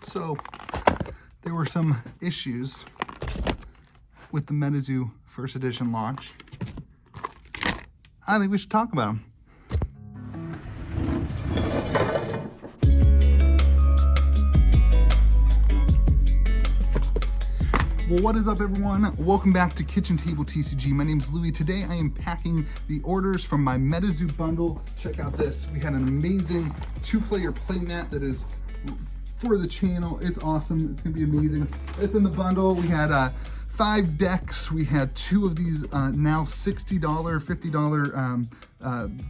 So there were some issues with the Metazoo first edition launch. I think we should talk about them. Well, what is up, everyone? Welcome back to Kitchen Table TCG. My name is Louie. Today I am packing the orders from my Metazoo bundle. Check out this. We had an amazing 2-player playmat that is for the channel. It's awesome. It's gonna be amazing. It's in the bundle. We had 5 decks. We had 2 of these now $60, $50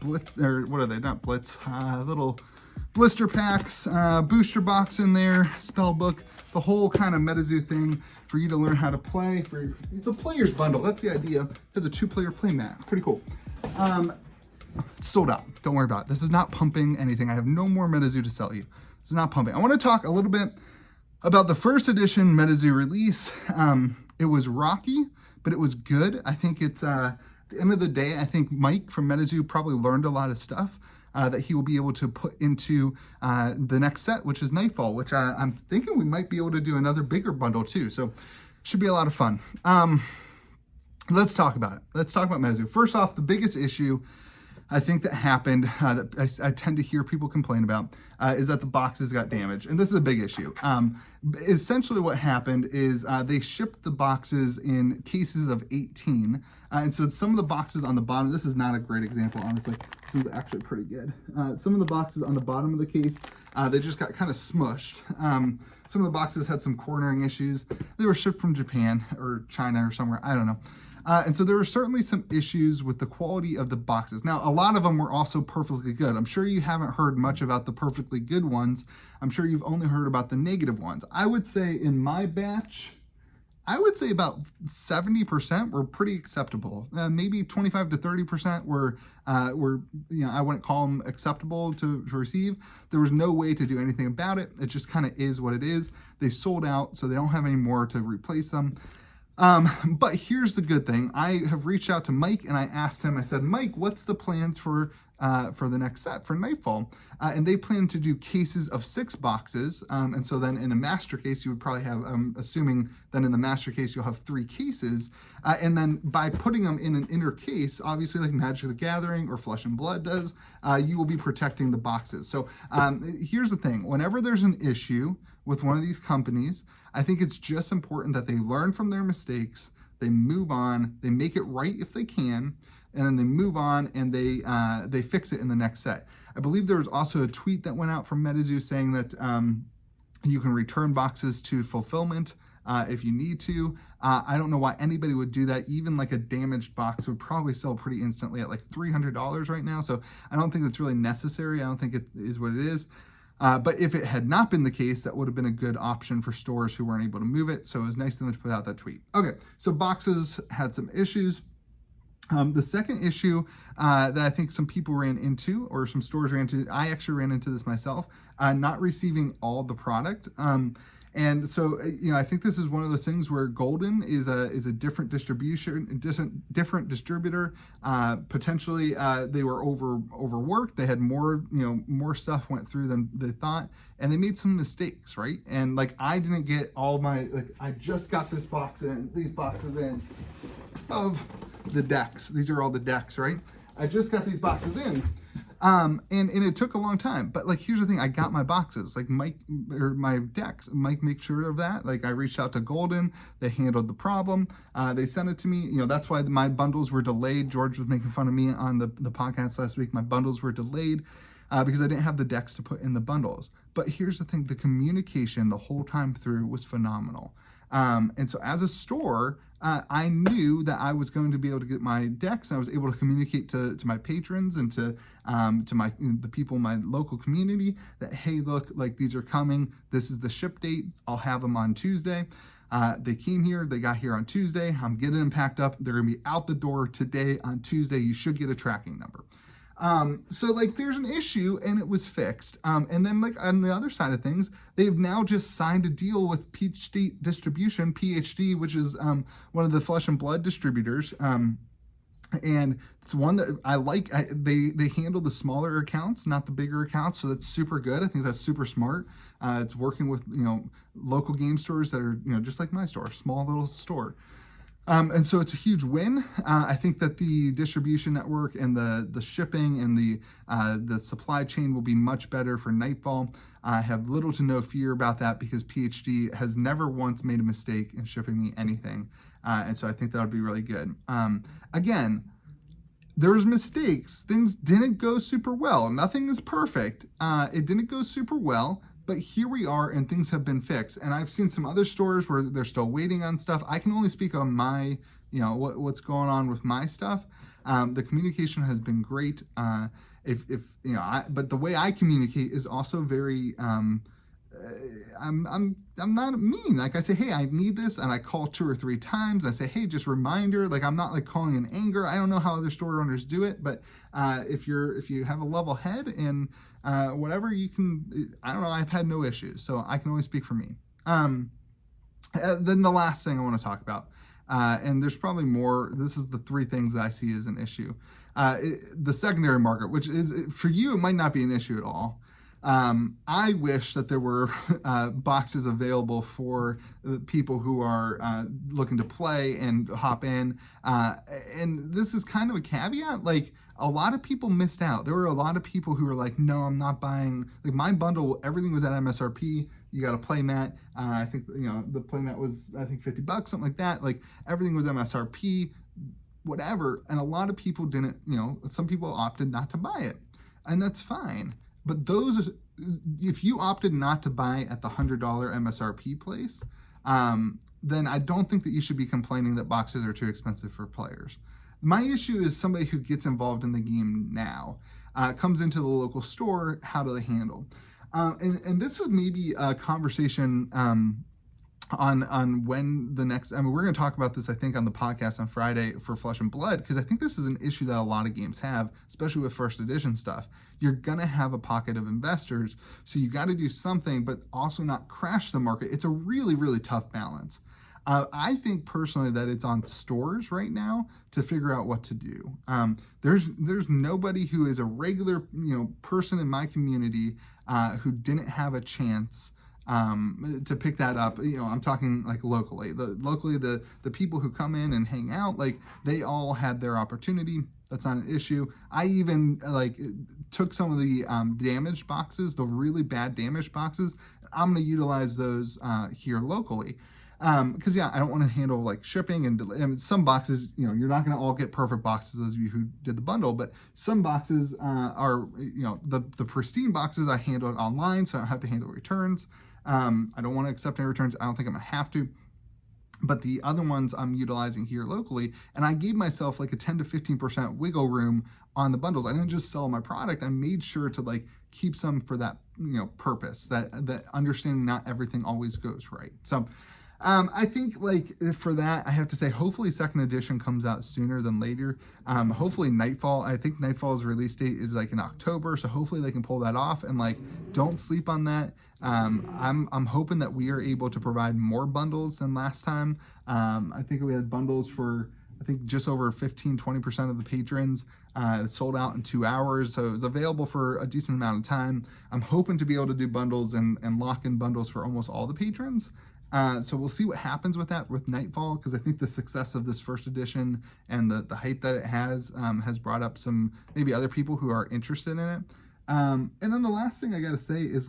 blitz, or what are they? Not blitz, little blister packs, booster box in there, spell book, the whole kind of Metazoo thing for you to learn how to play. It's a player's bundle. That's the idea. It's a 2-player play mat. It's pretty cool. It's sold out. Don't worry about it. This is not pumping anything. I have no more Metazoo to sell you. It's not pumping. I want to talk a little bit about the first edition Metazoo release. It was rocky, but it was good. I think it's, at the end of the day, I think Mike from Metazoo probably learned a lot of stuff that he will be able to put into the next set, which is Nightfall, which I'm thinking we might be able to do another bigger bundle too. So should be a lot of fun. Let's talk about it. Let's talk about Metazoo. First off, the biggest issue I think that happened, that I tend to hear people complain about, is that the boxes got damaged. And this is a big issue. Essentially what happened is they shipped the boxes in cases of 18. And so some of the boxes on the bottom, this is not a great example, honestly. This is actually pretty good. Some of the boxes on the bottom of the case, they just got kind of smushed. Some of the boxes had some cornering issues. They were shipped from Japan or China or somewhere, I don't know. And so there were certainly some issues with the quality of the boxes. Now, a lot of them were also perfectly good. I'm sure you haven't heard much about the perfectly good ones. I'm sure you've only heard about the negative ones. I would say in my batch, I would say about 70% were pretty acceptable. Maybe 25 to 30% were, you know, I wouldn't call them acceptable to receive. There was no way to do anything about it. It just kind of is what it is. They sold out, so they don't have any more to replace them. But here's the good thing. I have reached out to Mike and I asked him, I said, Mike, what's the plans for the next set for Nightfall? And they plan to do cases of 6 boxes. And so then in a master case, you would probably have, assuming then in the master case, you'll have 3 cases. And then by putting them in an inner case, obviously like Magic the Gathering or Flesh and Blood does, you will be protecting the boxes. So here's the thing. Whenever there's an issue with one of these companies, I think it's just important that they learn from their mistakes, they move on, they make it right if they can, and then they move on and they fix it in the next set. I believe there was also a tweet that went out from Metazoo saying that you can return boxes to fulfillment if you need to. I don't know why anybody would do that. Even like a damaged box would probably sell pretty instantly at like $300 right now. So I don't think it's really necessary. I don't think it is what it is. But if it had not been the case, that would have been a good option for stores who weren't able to move it. So it was nice of them to put out that tweet. Okay, so boxes had some issues. The second issue that I think some people ran into, or some stores ran into, I actually ran into this myself, not receiving all the product. And so, you know, I think this is one of those things where Golden is a different distribution, different distributor. Potentially, they were overworked. They had more, you know, more stuff went through than they thought, and they made some mistakes, right? And like, I didn't get all my, like, I just got these boxes in of the decks. These are all the decks, right? I just got these boxes in. And it took a long time, but like, here's the thing, I got my boxes, like Mike, or my decks, Mike makes sure of that. Like, I reached out to Golden, they handled the problem. They sent it to me, you know, that's why my bundles were delayed. George was making fun of me on the podcast last week. My bundles were delayed because I didn't have the decks to put in the bundles. But here's the thing, the communication the whole time through was phenomenal. And so as a store, I knew that I was going to be able to get my decks, and I was able to communicate to my patrons and to the people in my local community that, hey, look, like, these are coming. This is the ship date. I'll have them on Tuesday. They came here, they got here on Tuesday. I'm getting them packed up. They're gonna be out the door today on Tuesday. You should get a tracking number. So like, there's an issue and it was fixed. And then like, on the other side of things, they've now just signed a deal with PhD Distribution, PhD, which is one of the Flesh and Blood distributors. And it's one that I like. They handle the smaller accounts, not the bigger accounts, so that's super good. I think that's super smart. It's working with local game stores that are just like my store, small little store. And so it's a huge win. I think that the distribution network and the shipping and the supply chain will be much better for Nightfall. I have little to no fear about that because PhD has never once made a mistake in shipping me anything. And so I think that would be really good. Again, there's mistakes. Things didn't go super well. Nothing is perfect. It didn't go super well. But here we are, and things have been fixed. And I've seen some other stores where they're still waiting on stuff. I can only speak on my, what's going on with my stuff. The communication has been great. But the way I communicate is also very. I'm not mean. Like I say, hey, I need this, and I call 2 or 3 times. I say, hey, just reminder. Like I'm not like calling in anger. I don't know how other store owners do it, but if you have a level head and whatever, you can. I don't know. I've had no issues, so I can only speak for me. Then the last thing I want to talk about, and there's probably more. This is the 3 things that I see as an issue. The secondary market, which is for you, it might not be an issue at all. I wish that there were boxes available for people who are looking to play and hop in. And this is kind of a caveat. Like a lot of people missed out. There were a lot of people who were like, no, I'm not buying. Like my bundle, everything was at MSRP. You got a playmat. I think the playmat was $50, something like that. Like everything was MSRP, whatever. And a lot of people didn't. Some people opted not to buy it, and that's fine. But if you opted not to buy at the $100 MSRP place, then I don't think that you should be complaining that boxes are too expensive for players. My issue is somebody who gets involved in the game now, comes into the local store, how do they handle? And this is maybe a conversation on when the next, we're going to talk about this, I think, on the podcast on Friday for Flesh and Blood, because I think this is an issue that a lot of games have, especially with first edition stuff. You're going to have a pocket of investors, so you got to do something, but also not crash the market. It's a really, really tough balance. I think personally that it's on stores right now to figure out what to do. There's nobody who is a regular person in my community who didn't have a chance to pick that up. I'm talking like locally. The people who come in and hang out, like they all had their opportunity. That's not an issue. I even took some of the damaged boxes, the really bad damaged boxes. I'm going to utilize those here locally. Because I don't want to handle like shipping and some boxes, you're not going to all get perfect boxes, those of you who did the bundle, but some boxes are, the pristine boxes I handle it online, so I don't have to handle returns. I don't want to accept any returns. I don't think I'm going to have to. But the other ones I'm utilizing here locally, and I gave myself like a 10 to 15% wiggle room on the bundles. I didn't just sell my product. I made sure to keep some for that, purpose, that understanding not everything always goes right. So I think for that, I have to say, hopefully second edition comes out sooner than later. Hopefully Nightfall, I think Nightfall's release date is in October. So hopefully they can pull that off and don't sleep on that. I'm hoping that we are able to provide more bundles than last time. I think we had bundles for, just over 15-20% of the patrons. Sold out in 2 hours, so it was available for a decent amount of time. I'm hoping to be able to do bundles and lock in bundles for almost all the patrons. So we'll see what happens with that with Nightfall, because I think the success of this first edition and the hype that it has brought up some maybe other people who are interested in it. And then the last thing I got to say is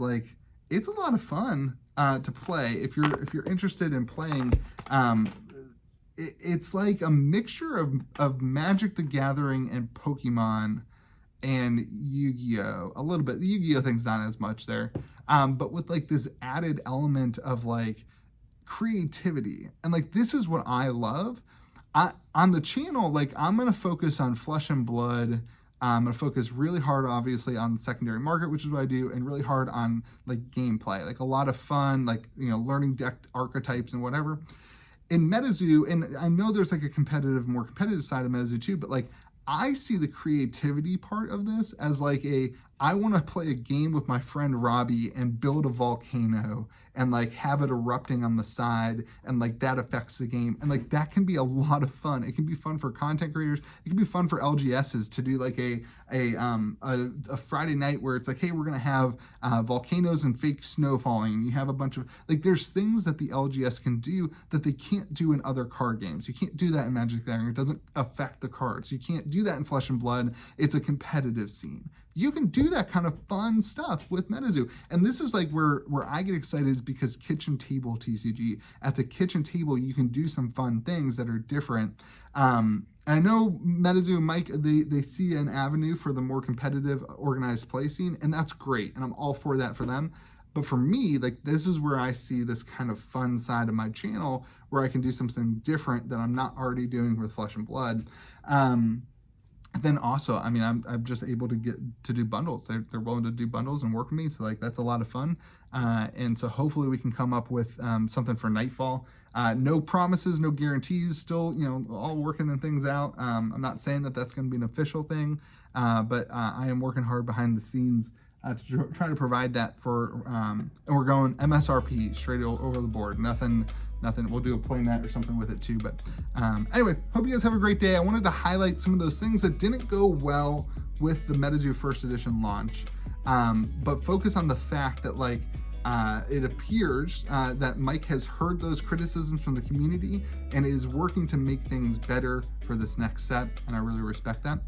it's a lot of fun to play if you're interested in playing. It's like a mixture of Magic the Gathering and Pokemon and Yu-Gi-Oh! A little bit. The Yu-Gi-Oh! Thing's not as much there, but with this added element of creativity. And this is what I love. On the channel, I'm going to focus on Flesh and Blood. I'm going to focus really hard, obviously, on the secondary market, which is what I do, and really hard on gameplay, a lot of fun, learning deck archetypes and whatever. In Metazoo, and I know there's more competitive side of Metazoo too, but I see the creativity part of this as I want to play a game with my friend Robbie and build a volcano and like have it erupting on the side, and like that affects the game. And like that can be a lot of fun. It can be fun for content creators. It can be fun for LGSs to do like a Friday night where it's like, hey, we're gonna have volcanoes and fake snow falling. And you have a bunch of like, there's things that the LGS can do that they can't do in other card games. You can't do that in Magic the Gathering. It doesn't affect the cards. You can't do that in Flesh and Blood. It's a competitive scene. You can do that kind of fun stuff with Metazoo. And this is like where I get excited, is because Kitchen Table TCG, at the kitchen table, you can do some fun things that are different. I know Metazoo and Mike, they see an avenue for the more competitive organized play scene, and that's great. And I'm all for that for them. But for me, like, this is where I see this kind of fun side of my channel where I can do something different that I'm not already doing with Flesh and Blood. Then also, I mean, I'm just able to get to do bundles. They're willing to do bundles and work with me, so like that's a lot of fun. And so hopefully we can come up with something for Nightfall. No promises, no guarantees. Still, you know, all working and things out. I'm not saying that that's going to be an official thing, but I am working hard behind the scenes to try to provide that for. And we're going MSRP straight over the board. Nothing. We'll do a playmat or something with it too. But anyway, hope you guys have a great day. I wanted to highlight some of those things that didn't go well with the Metazoo first edition launch, but focus on the fact that like it appears that Mike has heard those criticisms from the community and is working to make things better for this next set, and I really respect that.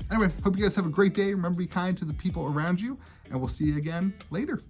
Anyway, hope you guys have a great day. Remember, be kind to the people around you, and we'll see you again later.